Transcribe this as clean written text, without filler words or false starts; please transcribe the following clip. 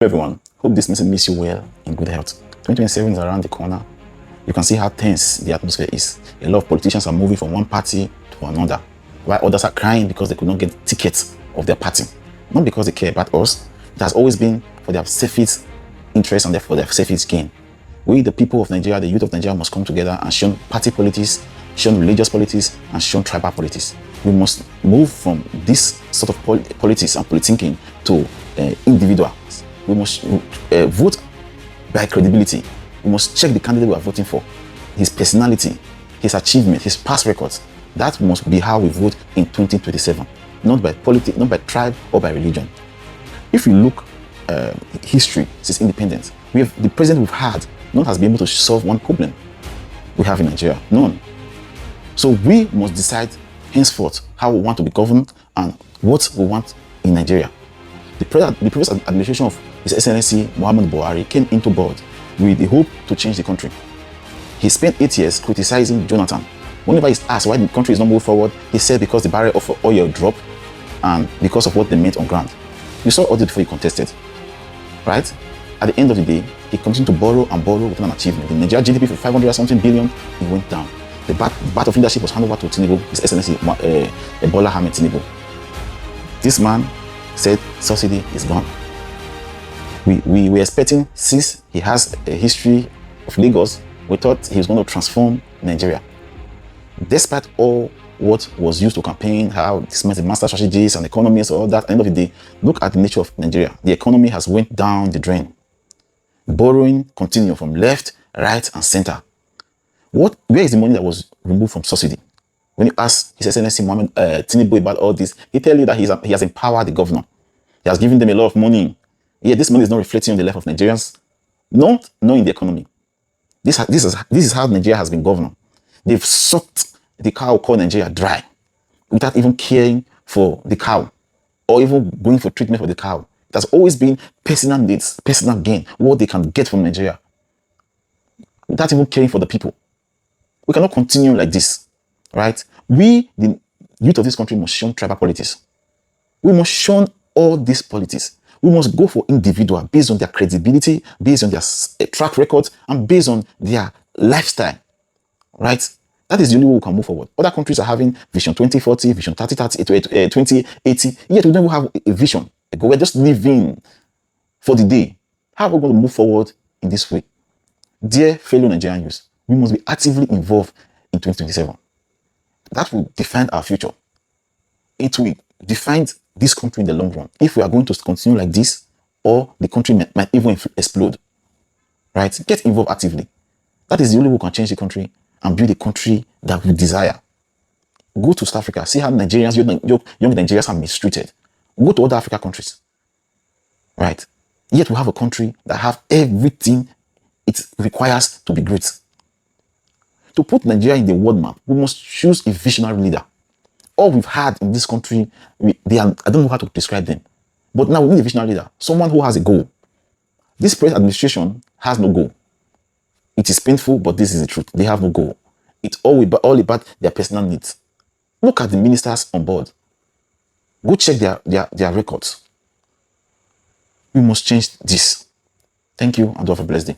Everyone, hope this message makes you well in good health. 2027 is around the corner. You can see how tense the atmosphere is. A lot of politicians are moving from one party to another, while others are crying because they could not get tickets of their party. Not because they care about us. It has always been for their selfish interest and therefore their selfish gain. We, the people of Nigeria, the youth of Nigeria, must come together and shun party politics, shun religious politics, and shun tribal politics. We must move from this sort of politics and politicking to individuals. We must vote by credibility. We must check the candidate we are voting for, his personality, his achievement, his past records. That must be how we vote in 2027, not by politics, not by tribe or by religion. If you look history since independence, the president we've had, none has been able to solve one problem we have in Nigeria. None. So we must decide henceforth how we want to be governed and what we want in Nigeria. The previous administration of His Excellency Muhammad Buhari came into board with the hope to change the country. He spent 8 years criticizing Jonathan. Whenever he's asked why the country is not moving forward, he said because the barrel of oil dropped and because of what they meant on ground. You saw all this before he contested, right? At the end of the day, he continued to borrow and borrow without an achievement. The Nigerian GDP for 500 something billion, it went down. The bat of leadership was handed over to Tinubu, His Excellency Bola Ahmed Tinubu. This man said subsidy is gone. We were expecting, since he has a history of Lagos, we thought he was going to transform Nigeria. Despite all what was used to campaign, how this the master strategies and economists, all that, at the end of the day, look at the nature of Nigeria. The economy has went down the drain. Borrowing continued from left, right, and center. Where is the money that was removed from subsidy? When you ask His Excellency Mohammed Tinubu about all this, he tell you that he has empowered the governor. He has given them a lot of money. Yeah, this money is not reflecting on the life of Nigerians, not knowing the economy. This is how Nigeria has been governed. They've sucked the cow called Nigeria dry without even caring for the cow or even going for treatment for the cow. It has always been personal needs, personal gain, what they can get from Nigeria, without even caring for the people. We cannot continue like this, right? We, the youth of this country, must shun tribal politics. We must shun all these politics. We must go for individual based on their credibility, based on their track records, and based on their lifestyle, right? That is the only way we can move forward. Other countries are having Vision 2040, Vision 2080, yet we don't have a vision. We're just living for the day. How are we going to move forward in this way? Dear fellow Nigerian youth, we must be actively involved in 2027. That will define our future. It will define this country in the long run. If we are going to continue like this, or the country might even explode, right? Get involved actively. That is the only way we can change the country and build a country that we desire. Go to South Africa, see how Nigerians, young Nigerians are mistreated. Go to other African countries, right? Yet we have a country that have everything it requires to be great. To put Nigeria in the world map, we must choose a visionary leader. All we've had in this country, I don't know how to describe them. But now we need a visionary leader, someone who has a goal. This present administration has no goal. It is painful, but this is the truth. They have no goal. It's all about their personal needs. Look at the ministers on board. Go check their records. We must change this. Thank you and have a blessed day.